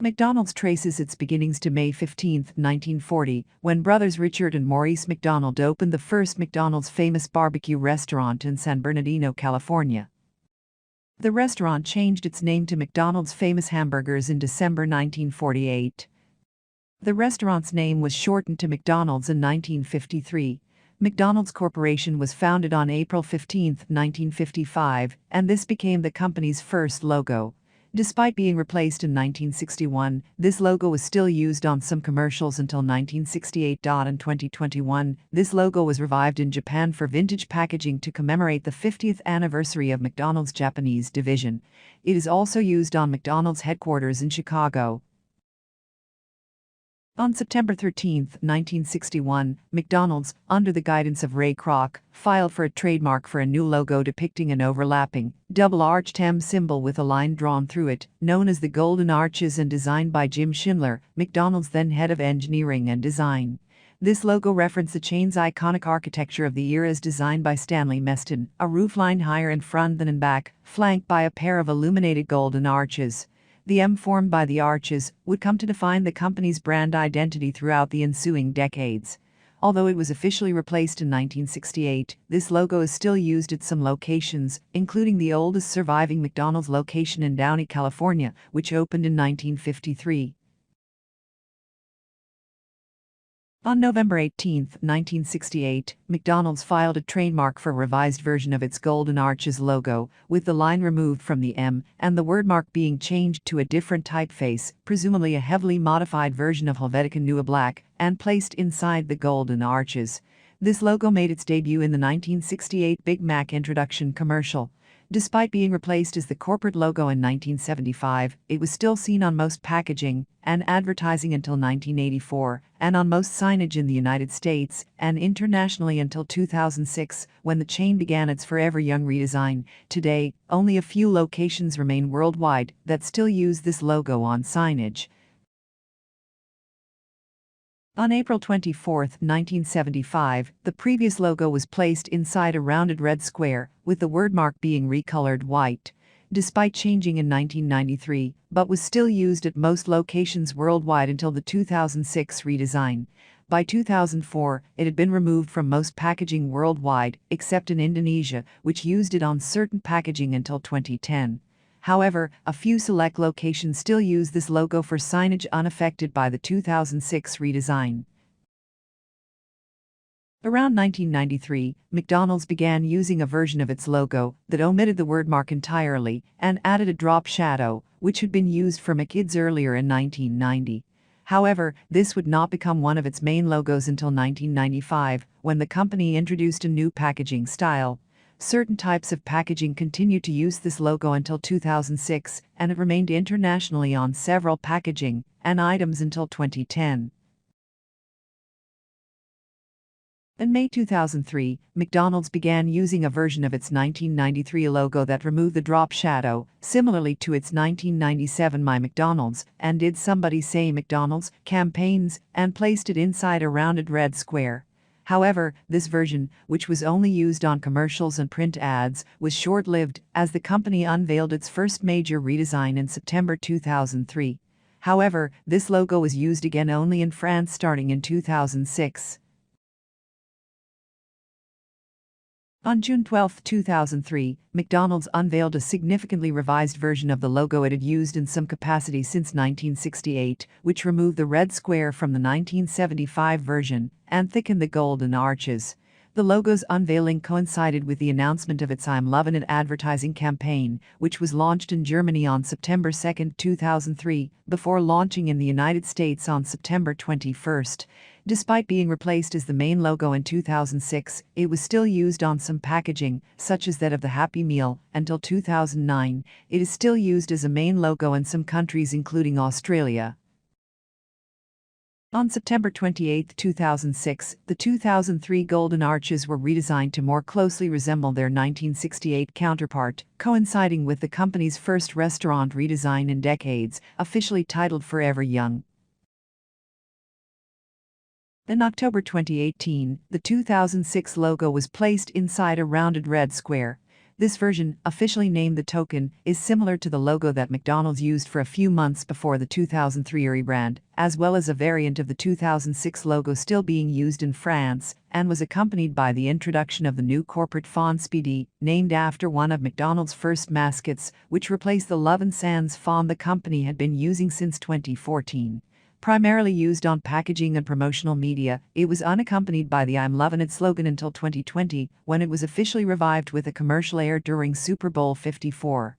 McDonald's traces its beginnings to May 15, 1940, when brothers Richard and Maurice McDonald opened the first McDonald's famous barbecue restaurant in San Bernardino, California. The restaurant changed its name to McDonald's Famous Hamburgers in December 1948. The restaurant's name was shortened to McDonald's in 1953. McDonald's Corporation was founded on April 15, 1955, and this became the company's first logo. Despite being replaced in 1961, this logo was still used on some commercials until 1968. In 2021, this logo was revived in Japan for vintage packaging to commemorate the 50th anniversary of McDonald's Japanese division. It is also used on McDonald's headquarters in Chicago. On September 13, 1961, McDonald's, under the guidance of Ray Kroc, filed for a trademark for a new logo depicting an overlapping, double-arched M symbol with a line drawn through it, known as the Golden Arches and designed by Jim Schindler, McDonald's then head of engineering and design. This logo referenced the chain's iconic architecture of the era as designed by Stanley Meston, a roofline higher in front than in back, flanked by a pair of illuminated golden arches. The M formed by the arches would come to define the company's brand identity throughout the ensuing decades. Although it was officially replaced in 1968, this logo is still used at some locations, including the oldest surviving McDonald's location in Downey, California, which opened in 1953. On November 18, 1968, McDonald's filed a trademark for a revised version of its Golden Arches logo, with the line removed from the M and the wordmark being changed to a different typeface, presumably a heavily modified version of Helvetica Neue Black, and placed inside the Golden Arches. This logo made its debut in the 1968 Big Mac introduction commercial. Despite being replaced as the corporate logo in 1975, it was still seen on most packaging and advertising until 1984, and on most signage in the United States and internationally until 2006, when the chain began its Forever Young redesign. Today, only a few locations remain worldwide that still use this logo on signage. On April 24, 1975, the previous logo was placed inside a rounded red square, with the wordmark being recolored white. Despite changing in 1993, but was still used at most locations worldwide until the 2006 redesign. By 2004, it had been removed from most packaging worldwide, except in Indonesia, which used it on certain packaging until 2010. However, a few select locations still use this logo for signage unaffected by the 2006 redesign. Around 1993, McDonald's began using a version of its logo that omitted the wordmark entirely and added a drop shadow, which had been used for McKids earlier in 1990. However, this would not become one of its main logos until 1995, when the company introduced a new packaging style. Certain types of packaging continued to use this logo until 2006, and it remained internationally on several packaging and items until 2010. In May 2003, McDonald's began using a version of its 1993 logo that removed the drop shadow, similarly to its 1997 My McDonald's and Did Somebody Say McDonald's campaigns, and placed it inside a rounded red square. However, this version, which was only used on commercials and print ads, was short-lived, as the company unveiled its first major redesign in September 2003. However, this logo was used again only in France starting in 2006. On June 12, 2003, McDonald's unveiled a significantly revised version of the logo it had used in some capacity since 1968, which removed the red square from the 1975 version and thickened the golden arches. The logo's unveiling coincided with the announcement of its I'm Lovin' It advertising campaign, which was launched in Germany on September 2, 2003, before launching in the United States on September 21. Despite being replaced as the main logo in 2006, it was still used on some packaging, such as that of the Happy Meal, until 2009. It is still used as a main logo in some countries including Australia. On September 28, 2006, the 2003 Golden Arches were redesigned to more closely resemble their 1968 counterpart, coinciding with the company's first restaurant redesign in decades, officially titled Forever Young. In October 2018, the 2006 logo was placed inside a rounded red square. This version, officially named the Token, is similar to the logo that McDonald's used for a few months before the 2003 rebrand, as well as a variant of the 2006 logo still being used in France, and was accompanied by the introduction of the new corporate font Speedy, named after one of McDonald's first mascots, which replaced the Love and Sands font the company had been using since 2014. Primarily used on packaging and promotional media, it was unaccompanied by the "I'm lovin' it" slogan until 2020, when it was officially revived with a commercial aired during Super Bowl 54.